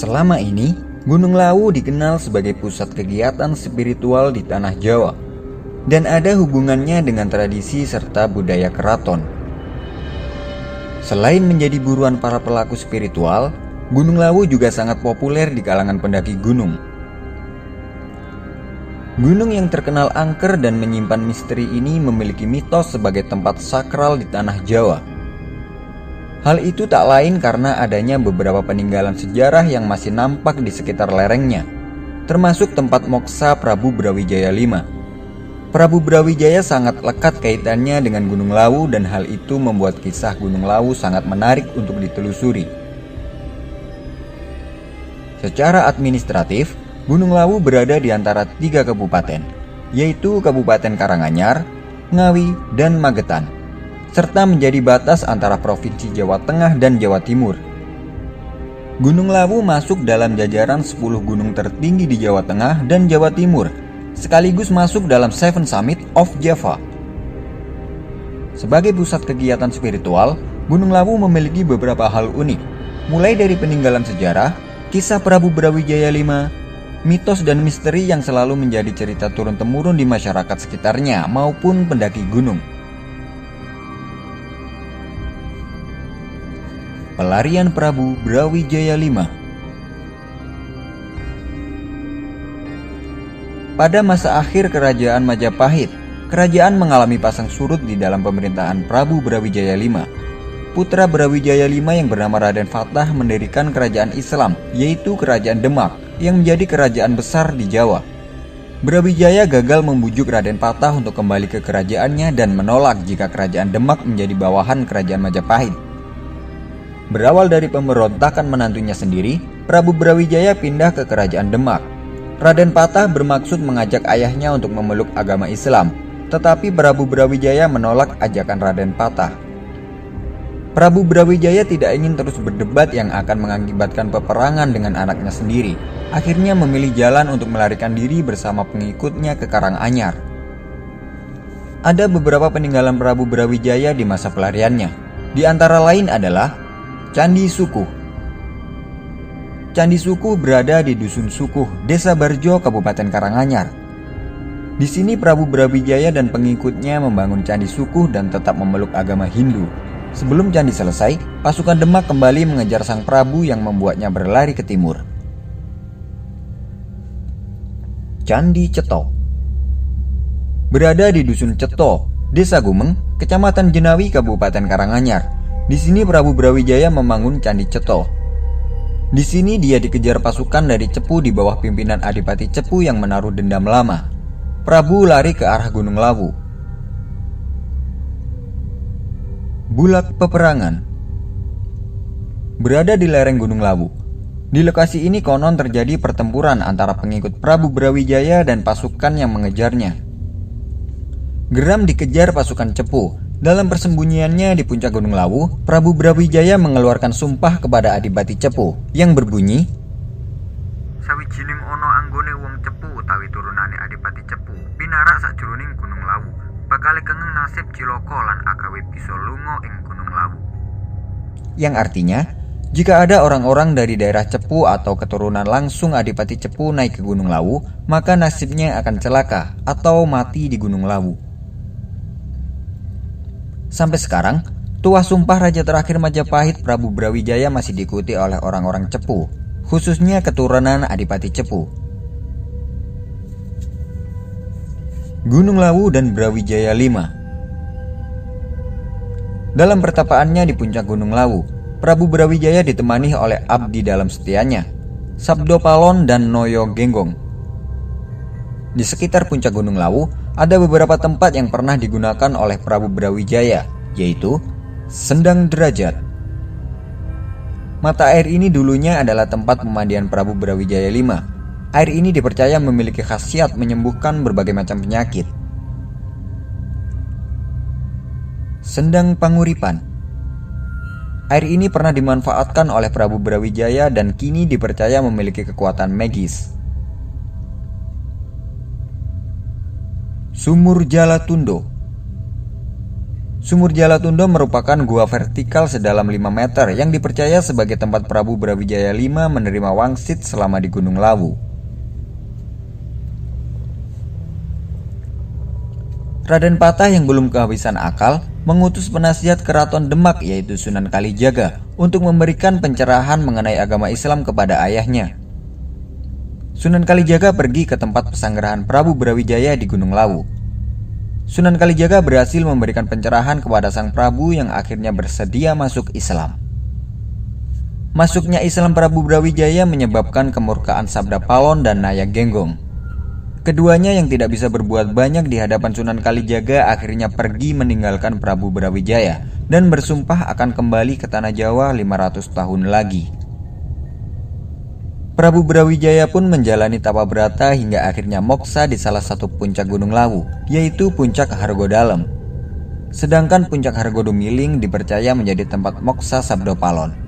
Selama ini, Gunung Lawu dikenal sebagai pusat kegiatan spiritual di tanah Jawa dan ada hubungannya dengan tradisi serta budaya keraton. Selain menjadi buruan para pelaku spiritual, Gunung Lawu juga sangat populer di kalangan pendaki gunung. Gunung yang terkenal angker dan menyimpan misteri ini memiliki mitos sebagai tempat sakral di tanah Jawa. Hal itu tak lain karena adanya beberapa peninggalan sejarah yang masih nampak di sekitar lerengnya, termasuk tempat moksa Prabu Brawijaya V. Prabu Brawijaya sangat lekat kaitannya dengan Gunung Lawu dan hal itu membuat kisah Gunung Lawu sangat menarik untuk ditelusuri. Secara administratif, Gunung Lawu berada di antara 3 kabupaten, yaitu Kabupaten Karanganyar, Ngawi, dan Magetan, serta menjadi batas antara Provinsi Jawa Tengah dan Jawa Timur. Gunung Lawu masuk dalam jajaran 10 gunung tertinggi di Jawa Tengah dan Jawa Timur, sekaligus masuk dalam Seven Summit of Java. Sebagai pusat kegiatan spiritual, Gunung Lawu memiliki beberapa hal unik, mulai dari peninggalan sejarah, kisah Prabu Brawijaya V, mitos dan misteri yang selalu menjadi cerita turun-temurun di masyarakat sekitarnya maupun pendaki gunung. Pelarian Prabu Brawijaya V. Pada masa akhir kerajaan Majapahit, kerajaan mengalami pasang surut di dalam pemerintahan Prabu Brawijaya V. Putra Brawijaya V yang bernama Raden Fatah mendirikan kerajaan Islam, yaitu Kerajaan Demak, yang menjadi kerajaan besar di Jawa. Brawijaya gagal membujuk Raden Fatah untuk kembali ke kerajaannya dan menolak jika kerajaan Demak menjadi bawahan kerajaan Majapahit. Berawal dari pemberontakan menantunya sendiri, Prabu Brawijaya pindah ke kerajaan Demak. Raden Fatah bermaksud mengajak ayahnya untuk memeluk agama Islam, tetapi Prabu Brawijaya menolak ajakan Raden Fatah. Prabu Brawijaya tidak ingin terus berdebat yang akan mengakibatkan peperangan dengan anaknya sendiri. Akhirnya memilih jalan untuk melarikan diri bersama pengikutnya ke Karanganyar. Ada beberapa peninggalan Prabu Brawijaya di masa pelariannya. Di antara lain adalah Candi Sukuh. Candi Sukuh berada di Dusun Sukuh, Desa Barjo, Kabupaten Karanganyar. Di sini Prabu Brawijaya dan pengikutnya membangun Candi Sukuh dan tetap memeluk agama Hindu. Sebelum candi selesai, pasukan Demak kembali mengejar sang Prabu yang membuatnya berlari ke timur. Candi Ceto berada di Dusun Ceto, Desa Gumeng, Kecamatan Jenawi, Kabupaten Karanganyar. Di sini Prabu Brawijaya membangun Candi Ceto. Di sini dia dikejar pasukan dari Cepu di bawah pimpinan Adipati Cepu yang menaruh dendam lama. Prabu lari ke arah Gunung Lawu. Bulak Peperangan berada di lereng Gunung Lawu. Di lokasi ini konon terjadi pertempuran antara pengikut Prabu Brawijaya dan pasukan yang mengejarnya. Geram dikejar pasukan Cepu. Dalam persembunyiannya di puncak Gunung Lawu, Prabu Brawijaya mengeluarkan sumpah kepada Adipati Cepu yang berbunyi, "Sawijining ana anggone wong Cepu utawi turunane Adipati Cepu pinarak sajroning Gunung Lawu, bakal kenging nasib cilaka lan agawe bisa lunga ing Gunung Lawu." yang artinya, jika ada orang-orang dari daerah Cepu atau keturunan langsung Adipati Cepu naik ke Gunung Lawu, maka nasibnya akan celaka atau mati di Gunung Lawu. Sampai sekarang, tuah sumpah raja terakhir Majapahit Prabu Brawijaya masih diikuti oleh orang-orang Cepu, khususnya keturunan Adipati Cepu. Gunung Lawu dan Brawijaya V. Dalam pertapaannya di puncak Gunung Lawu, Prabu Brawijaya ditemani oleh abdi dalam setianya, Sabdo Palon dan Noyo Genggong. Di sekitar puncak Gunung Lawu, ada beberapa tempat yang pernah digunakan oleh Prabu Brawijaya, yaitu Sendang Derajat. Mata air ini dulunya adalah tempat pemandian Prabu Brawijaya V. Air ini dipercaya memiliki khasiat menyembuhkan berbagai macam penyakit. Sendang Panguripan. Air ini pernah dimanfaatkan oleh Prabu Brawijaya dan kini dipercaya memiliki kekuatan magis. Sumur Jalatundo. Sumur Jalatundo merupakan gua vertikal sedalam 5 meter yang dipercaya sebagai tempat Prabu Brawijaya V menerima wangsit selama di Gunung Lawu. Raden Patah yang belum kehabisan akal mengutus penasihat keraton Demak yaitu Sunan Kalijaga untuk memberikan pencerahan mengenai agama Islam kepada ayahnya. Sunan Kalijaga pergi ke tempat pesanggerahan Prabu Brawijaya di Gunung Lawu. Sunan Kalijaga berhasil memberikan pencerahan kepada sang Prabu yang akhirnya bersedia masuk Islam. Masuknya Islam Prabu Brawijaya menyebabkan kemurkaan Sabda Palon dan Naya Genggong. Keduanya yang tidak bisa berbuat banyak di hadapan Sunan Kalijaga akhirnya pergi meninggalkan Prabu Brawijaya dan bersumpah akan kembali ke tanah Jawa 500 tahun lagi. Prabu Brawijaya pun menjalani tapa brata hingga akhirnya moksa di salah satu puncak Gunung Lawu, yaitu Puncak Hargodalem. Sedangkan Puncak Hargodumiling dipercaya menjadi tempat moksa Sabda Palon.